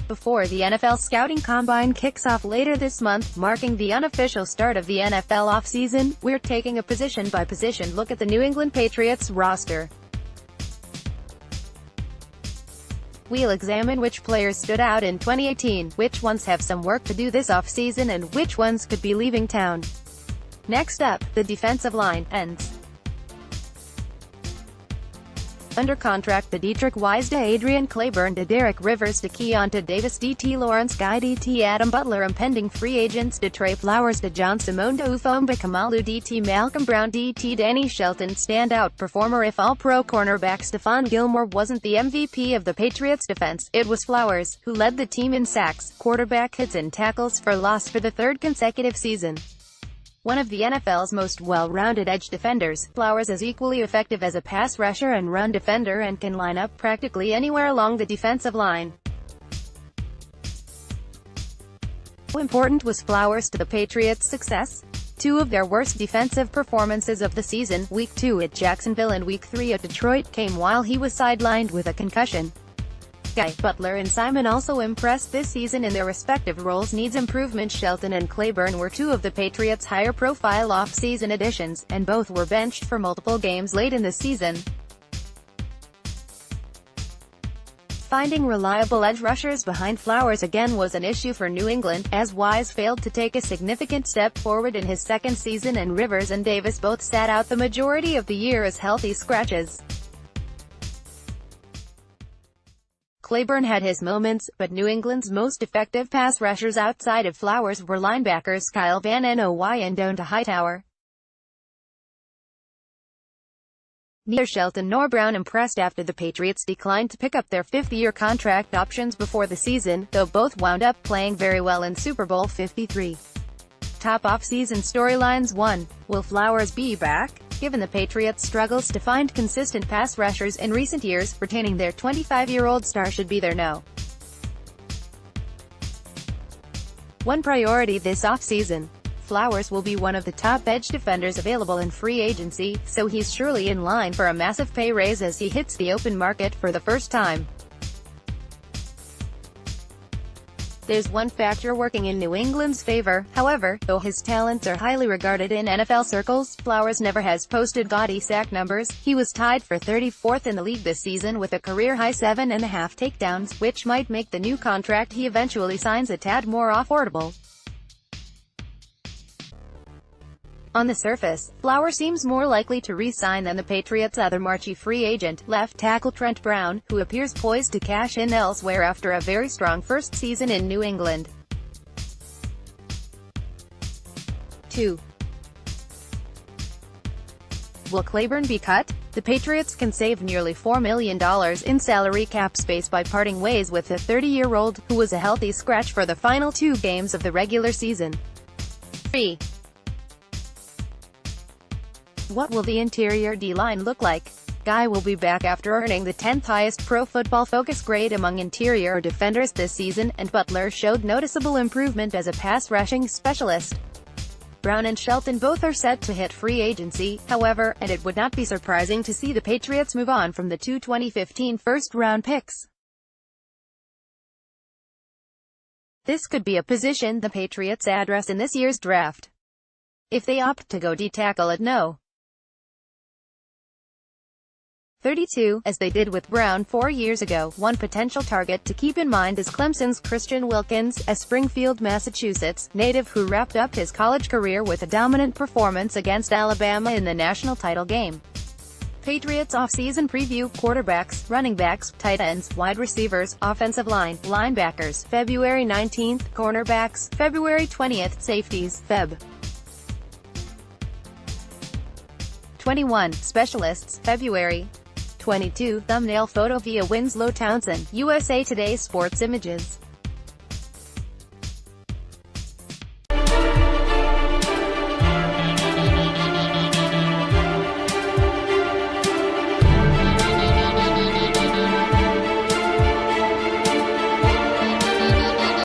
before the NFL Scouting Combine kicks off later this month, marking the unofficial start of the NFL offseason. We're taking a position-by-position look at the New England Patriots roster. We'll examine which players stood out in 2018, which ones have some work to do this offseason, and which ones could be leaving town. Next up, the defensive line, ends. Under contract: the Deatrich, Wise to Adrian, Clayborn to Deatrich, Rivers to Keionta, Davis DT, Lawrence Guy DT, Adam Butler. Impending free agents: to Trey, Flowers to John, Simone to Ufomba, Kamalu DT, Malcolm Brown DT, Danny Shelton. Standout performer: if All-Pro cornerback Stephon Gilmore wasn't the MVP of the Patriots defense, it was Flowers, who led the team in sacks, quarterback hits and tackles for loss for the third consecutive season. One of the NFL's most well-rounded edge defenders, Flowers is equally effective as a pass rusher and run defender and can line up practically anywhere along the defensive line. How important was Flowers to the Patriots' success? Two of their worst defensive performances of the season, Week 2 at Jacksonville and Week 3 at Detroit, came while he was sidelined with a concussion. Guy, Butler and Simon also impressed this season in their respective roles. Needs improvement: Shelton and Clayborn were two of the Patriots' higher-profile off-season additions, and both were benched for multiple games late in the season. Finding reliable edge rushers behind Flowers again was an issue for New England, as Wise failed to take a significant step forward in his second season, and Rivers and Davis both sat out the majority of the year as healthy scratches. Clayborn had his moments, but New England's most effective pass rushers outside of Flowers were linebackers Kyle Van Noy and Doan to Hightower. Neither Shelton nor Brown impressed after the Patriots declined to pick up their fifth-year contract options before the season, though both wound up playing very well in Super Bowl 53. Top off-season storylines: 1. Will Flowers be back? Given the Patriots' struggles to find consistent pass rushers in recent years, retaining their 25-year-old star should be their no. 1 priority this offseason. Flowers will be one of the top edge defenders available in free agency, so he's surely in line for a massive pay raise as he hits the open market for the first time. There's one factor working in New England's favor, however. Though his talents are highly regarded in NFL circles, Flowers never has posted gaudy sack numbers. He was tied for 34th in the league this season with a career-high 7.5 takedowns, which might make the new contract he eventually signs a tad more affordable. On the surface, Flowers seems more likely to re-sign than the Patriots' other marquee free agent, left tackle Trent Brown, who appears poised to cash in elsewhere after a very strong first season in New England. 2. Will Clayborn be cut? The Patriots can save nearly $4 million in salary cap space by parting ways with the 30-year-old, who was a healthy scratch for the final 2 games of the regular season. 3. What will the interior D-line look like? Guy will be back after earning the 10th highest Pro Football Focus grade among interior defenders this season, and Butler showed noticeable improvement as a pass-rushing specialist. Brown and Shelton both are set to hit free agency, however, and it would not be surprising to see the Patriots move on from the 2 2015 first-round picks. This could be a position the Patriots address in this year's draft, if they opt to go D-tackle at no. 32, as they did with Brown 4 years ago. One potential target to keep in mind is Clemson's Christian Wilkins, a Springfield, Massachusetts native who wrapped up his college career with a dominant performance against Alabama in the national title game. Patriots offseason preview: quarterbacks, running backs, tight ends, wide receivers, offensive line, linebackers, February 19th, cornerbacks, February 20th, safeties, Feb. 21, specialists, February 22, thumbnail photo via Winslow Townsend, USA Today Sports Images.